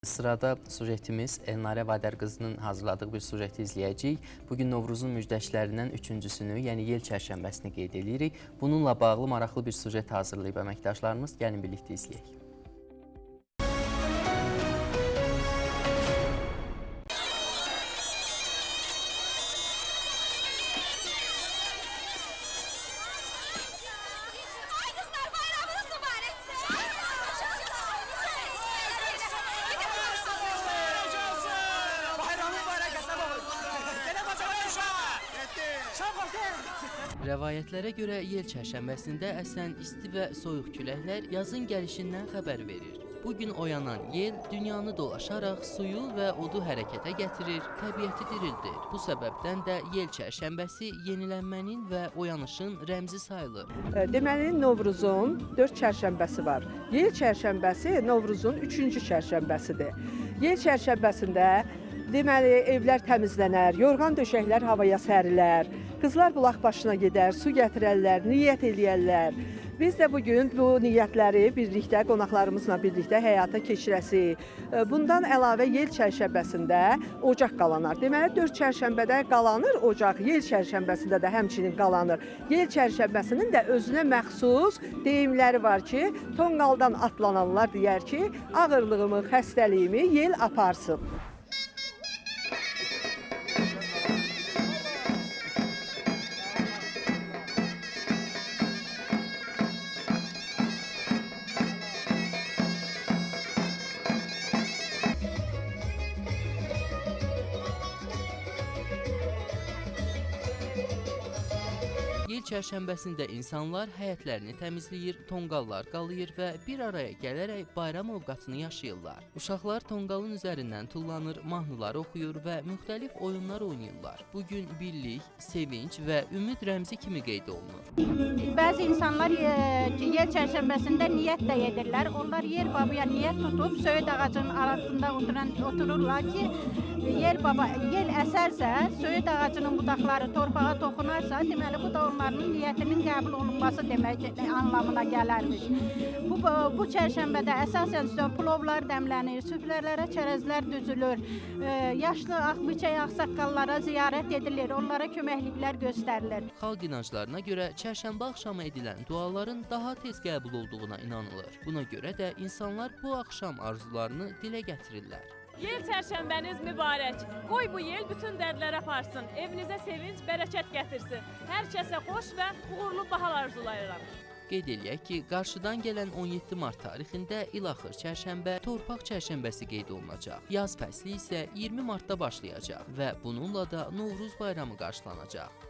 Sırada sujetimiz Elnarə Vadər qızının hazırladığı bir sujeti izləyəcəyik. Bugün Novruzun müjdəçlərindən üçüncüsünü, yəni Yel çərşənbəsini qeyd edirik. Bununla bağlı maraqlı bir sujet hazırlayıb əməkdaşlarımız. Gəlin birlikdə izləyək. Rəvayətlərə görə Yel çərşənbəsində əsən isti və soyuq küləklər yazın gəlişindən xəbər verir. Bugün oyanan yel dünyanı dolaşaraq suyu və odu hərəkətə gətirir, təbiəti dirildir. Bu səbəbdən də Yel çərşənbəsi yenilənmənin və oyanışın rəmzi sayılır. Deməli, Novruzun 4 çərşənbəsi var. Yel çərşənbəsi Novruzun 3-cü çərşənbəsidir. Yel çərşənbəsində deməli, evlər təmizlənər, yorğan döşəklər havaya sərilər, qızlar bulaq başına gedər, su gətirərlər, niyyət eləyərlər. Biz də bugün bu niyyətləri birlikdə, qonaqlarımızla birlikdə həyata keçirəsik. Bundan əlavə Yel çərşənbəsində ocaq qalanar. Deməli, 4 çərşənbədə qalanır ocaq, Yel çərşənbəsində də həmçinin qalanır. Yel çərşənbəsinin də özünə məxsus deyimləri var ki, tonqaldan atlananlar deyər ki, ağırlığımı, xəstəliyimi yel aparsın. Yel çərşənbəsində insanlar həyətlərini təmizləyir, tonqallar qalayır və bir araya gələrək bayram ovqatını yaşayırlar. Uşaqlar tonqalın üzərindən tullanır, mahnılar oxuyur və müxtəlif oyunlar oynayırlar. Bugün birlik, sevinç və ümid rəmzi kimi qeyd olunur. Bəzi insanlar Yel çərşənbəsində niyyət də edirlər. Onlar yer babaya niyyət tutub söyüd ağacının arasında otururlar ki, yer əsərsə, söyüd ağacının budaqları torpağa toxunarsa, deməli bu da onların niyyətinin qəbul olunması demək anlamına gələrmiş. Bu çərşənbədə əsasən plovlar dəmlənir, süfrələrə çərəzlər düzülür, yaşlı ağbıçək ağsaqqallara ziyarət edilir, onlara köməkliklər göstərilir. Xalq inanclarına görə çərşənbə axşamı edilən duaların daha tez qəbul olduğuna inanılır. Buna görə də insanlar bu axşam arzularını dilə gətirirlər. Yel çərşənbəniz mübarək. Qoy bu yel bütün dərdlərə aparsın. Evinizə sevinç, bərəkət gətirsin. Hər kəsə xoş və uğurlu bahar arzulayıram. Qeyd eləyək ki, qarşıdan gələn 17 mart tarixində ilaxır çərşənbə, torpaq çərşənbəsi qeyd olunacaq. Yaz fəsli isə 20 martda başlayacaq və bununla da Novruz bayramı qarşılanacaq.